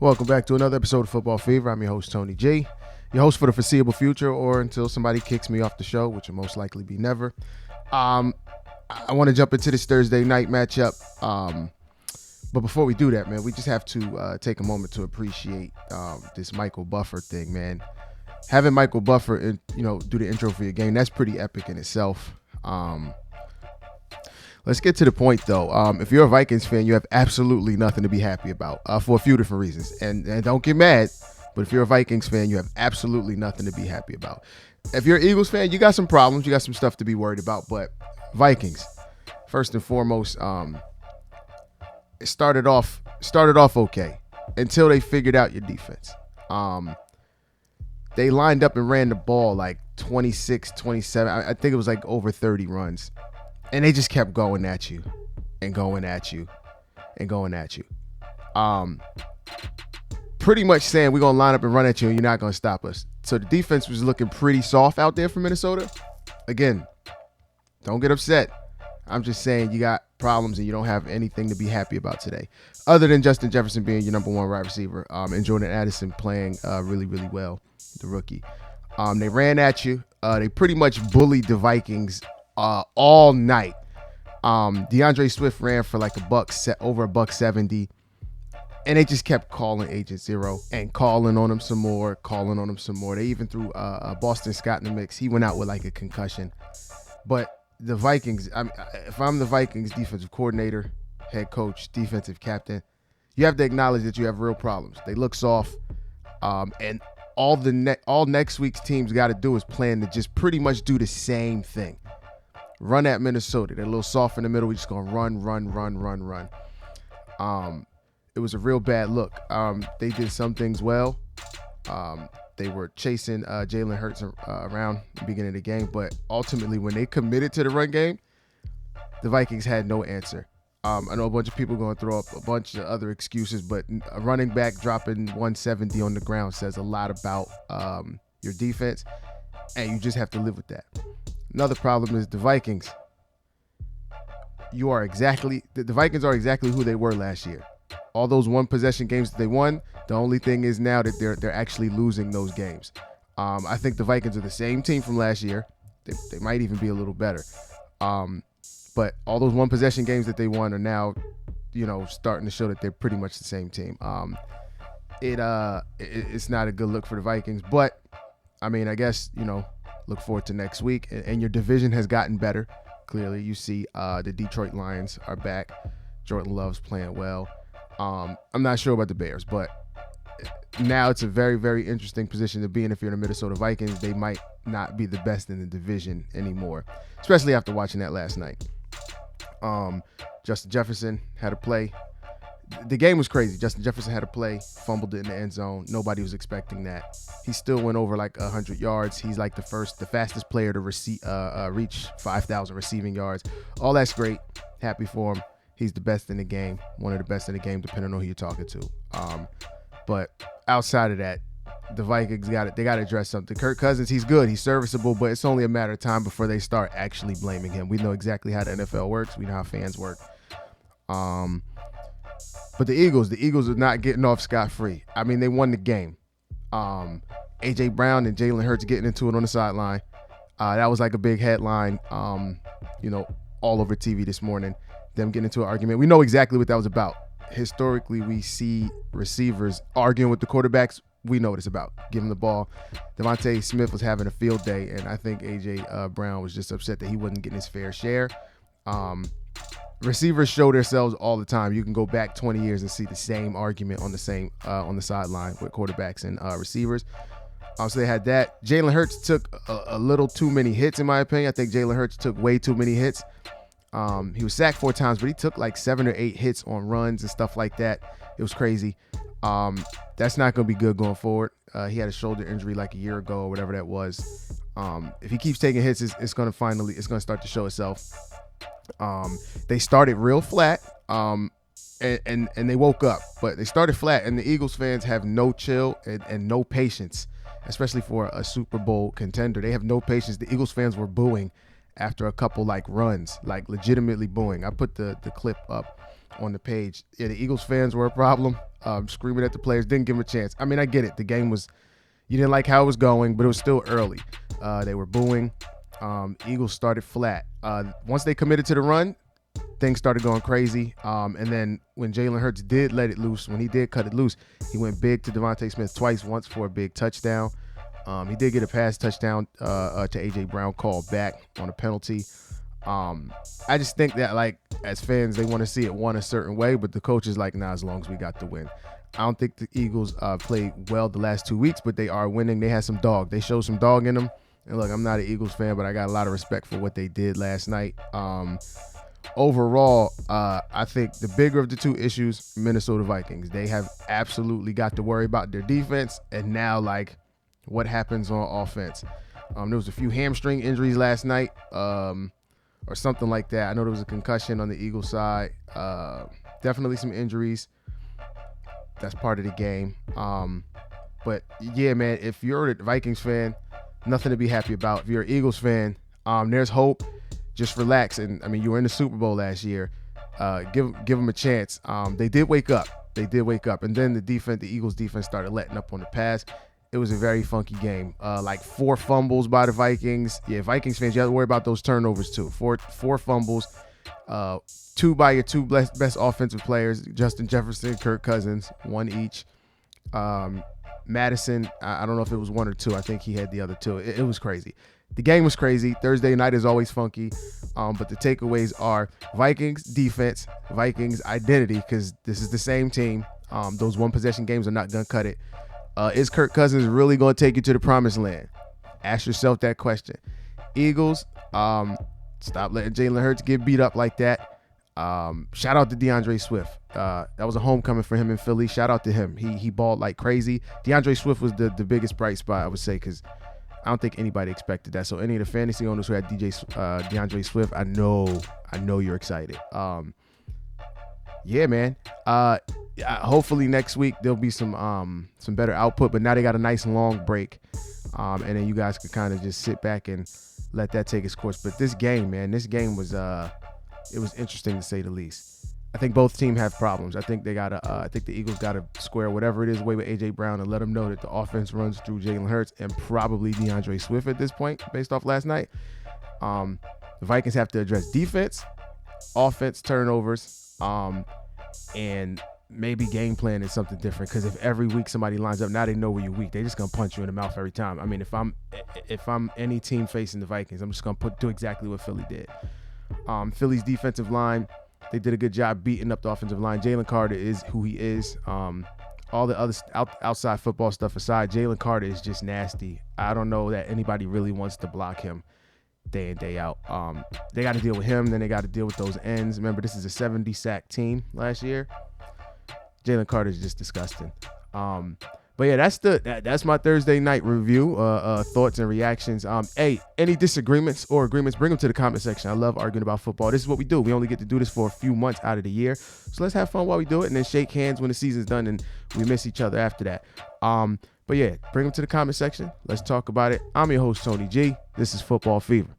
Welcome back to another episode of Football Fever. I'm your host, Tony G, your host for the foreseeable future or until somebody kicks me off the show, which will most likely be never. I want to jump into this Thursday night matchup. But before we do that, man, we just have to take a moment to appreciate this Michael Buffer thing, man. Having Michael Buffer, do the intro for your game, that's pretty epic in itself. Let's get to the point, though. If you're a Vikings fan, you have absolutely nothing to be happy about for a few different reasons. And don't get mad, but if you're a Vikings fan, you have absolutely nothing to be happy about. If you're an Eagles fan, you got some problems. You got some stuff to be worried about. But Vikings, first and foremost, it started off okay until they figured out your defense. They lined up and ran the ball like 26, 27. I think it was like over 30 runs. And they just kept going at you and going at you and going at you. Pretty much saying we're going to line up and run at you and you're not going to stop us. So the defense was looking pretty soft out there for Minnesota. Again, don't get upset. I'm just saying you got problems and you don't have anything to be happy about today. Other than Justin Jefferson being your number one wide receiver and Jordan Addison playing really, really well, the rookie. They ran at you. They pretty much bullied the Vikings all night. DeAndre Swift ran for like over $170, and they just kept calling Agent Zero and calling on him some more. They even threw Boston Scott in the mix. He went out with like a concussion. But the Vikings, if I'm the Vikings defensive coordinator, head coach, defensive captain, you have to acknowledge that you have real problems. They look soft, and all next week's teams got to do is plan to just pretty much do the same thing. Run at Minnesota. They're a little soft in the middle. We're just going to run. It was a real bad look. They did some things well. They were chasing Jalen Hurts around the beginning of the game, but ultimately when they committed to the run game, the Vikings had no answer. I know a bunch of people are going to throw up a bunch of other excuses, but a running back dropping 170 on the ground says a lot about your defense, and you just have to live with that. Another problem is the Vikings. The Vikings are exactly who they were last year. All those one possession games that they won, the only thing is now that they're actually losing those games. I think the Vikings are the same team from last year. They might even be a little better. But all those one possession games that they won are now, starting to show that they're pretty much the same team. It's not a good look for the Vikings, but I guess, look forward to next week. And your division has gotten better. Clearly, you see the Detroit Lions are back. Jordan Love's playing well. I'm not sure about the Bears, but now it's a very, very interesting position to be in if you're the Minnesota Vikings. They might not be the best in the division anymore, especially after watching that last night. Justin Jefferson had a play. The game was crazy. Justin Jefferson had a play, fumbled it in the end zone. Nobody was expecting that. He still went over like 100 yards. He's like the fastest player to reach 5,000 receiving yards. All that's great. Happy for him. He's the best in the game, one of the best in the game, depending on who you're talking to. But outside of that, the Vikings they got to address something. Kirk Cousins, he's good. He's serviceable, but it's only a matter of time before they start actually blaming him. We know exactly how the NFL works. We know how fans work. But the Eagles are not getting off scot-free. They won the game. A.J. Brown and Jalen Hurts getting into it on the sideline. That was like a big headline, all over TV this morning. Them getting into an argument. We know exactly what that was about. Historically, we see receivers arguing with the quarterbacks. We know what it's about. Give him the ball. Devontae Smith was having a field day, and I think A.J. Brown was just upset that he wasn't getting his fair share. Receivers show themselves all the time. You can go back 20 years and see the same argument on the sideline with quarterbacks and receivers. So they had that. Jalen Hurts took a little too many hits, in my opinion. I think Jalen Hurts took way too many hits. He was sacked 4 times, but he took like 7 or 8 hits on runs and stuff like that. It was crazy. That's not going to be good going forward. He had a shoulder injury like a year ago or whatever that was. If he keeps taking hits, it's going to start to show itself. They started real flat, and they woke up, but they started flat, and the Eagles fans have no chill and no patience, especially for a Super Bowl contender. They have no patience. The Eagles fans were booing after a couple runs, legitimately booing. I put the clip up on the page. Yeah, the Eagles fans were a problem, screaming at the players, didn't give them a chance. I mean, I get it. The game was, you didn't like how it was going, but it was still early. They were booing. Eagles started flat. Once they committed to the run, things started going crazy. And then when Jalen Hurts did let it loose, when he did cut it loose, he went big to Devontae Smith twice, once for a big touchdown. He did get a pass touchdown to A.J. Brown called back on a penalty. I just think that, like, as fans, they want to see it won a certain way, but the coach is like, nah, as long as we got the win. I don't think the Eagles played well the last 2 weeks, but they are winning. They had some dog. They showed some dog in them. And look, I'm not an Eagles fan, but I got a lot of respect for what they did last night. Overall, I think the bigger of the two issues, Minnesota Vikings. They have absolutely got to worry about their defense, and now, like, what happens on offense. There was a few hamstring injuries last night, or something like that. I know there was a concussion on the Eagles side. Definitely some injuries. That's part of the game. But yeah, man, if you're a Vikings fan, nothing to be happy about. If you're an Eagles fan, there's hope. Just relax. And I mean, you were in the Super Bowl last year. Give them a chance. They did wake up. And then the Eagles defense started letting up on the pass. It was a very funky game. Like 4 fumbles by the Vikings. Yeah, Vikings fans, you have to worry about those turnovers too. Four fumbles. 2 by your 2 best offensive players, Justin Jefferson, Kirk Cousins, 1 each. Madison, I don't know if it was 1 or 2. I think he had the other 2. It was crazy. The game was crazy. Thursday night is always funky. But the takeaways are Vikings defense, Vikings identity, because this is the same team. Those one possession games are not going to cut it. Is Kirk Cousins really going to take you to the promised land? Ask yourself that question. Eagles, stop letting Jalen Hurts get beat up like that. Shout out to DeAndre Swift. That was a homecoming for him in Philly. Shout out to him. He balled like crazy. DeAndre Swift was the biggest bright spot, I would say, because I don't think anybody expected that. So any of the fantasy owners who had DeAndre Swift, I know you're excited. Yeah, man. Hopefully next week there'll be some better output, but now they got a nice long break, and then you guys can kind of just sit back and let that take its course. But this game, man, was it was interesting to say the least. I think both teams have problems. I think I think the Eagles gotta square whatever it is away with A.J. Brown and let them know that the offense runs through Jalen Hurts and probably DeAndre Swift at this point, based off last night. The Vikings have to address defense, offense, turnovers, and maybe game plan is something different, because if every week somebody lines up, now they know where you're weak. They're just gonna punch you in the mouth every time. I mean, if I'm any team facing the Vikings, I'm just gonna do exactly what Philly did. Philly's defensive line, they did a good job beating up the offensive line. Jalen Carter is who he is. All the other outside football stuff aside, Jalen Carter is just nasty. I don't know that anybody really wants to block him day in, day out. They got to deal with him, then they got to deal with those ends. Remember, this is a 70 sack team last year. Jalen Carter is just disgusting. But yeah, that's my Thursday night review, thoughts and reactions. Hey, any disagreements or agreements, bring them to the comment section. I love arguing about football. This is what we do. We only get to do this for a few months out of the year. So let's have fun while we do it, and then shake hands when the season's done and we miss each other after that. But yeah, bring them to the comment section. Let's talk about it. I'm your host, Tony G. This is Football Fever.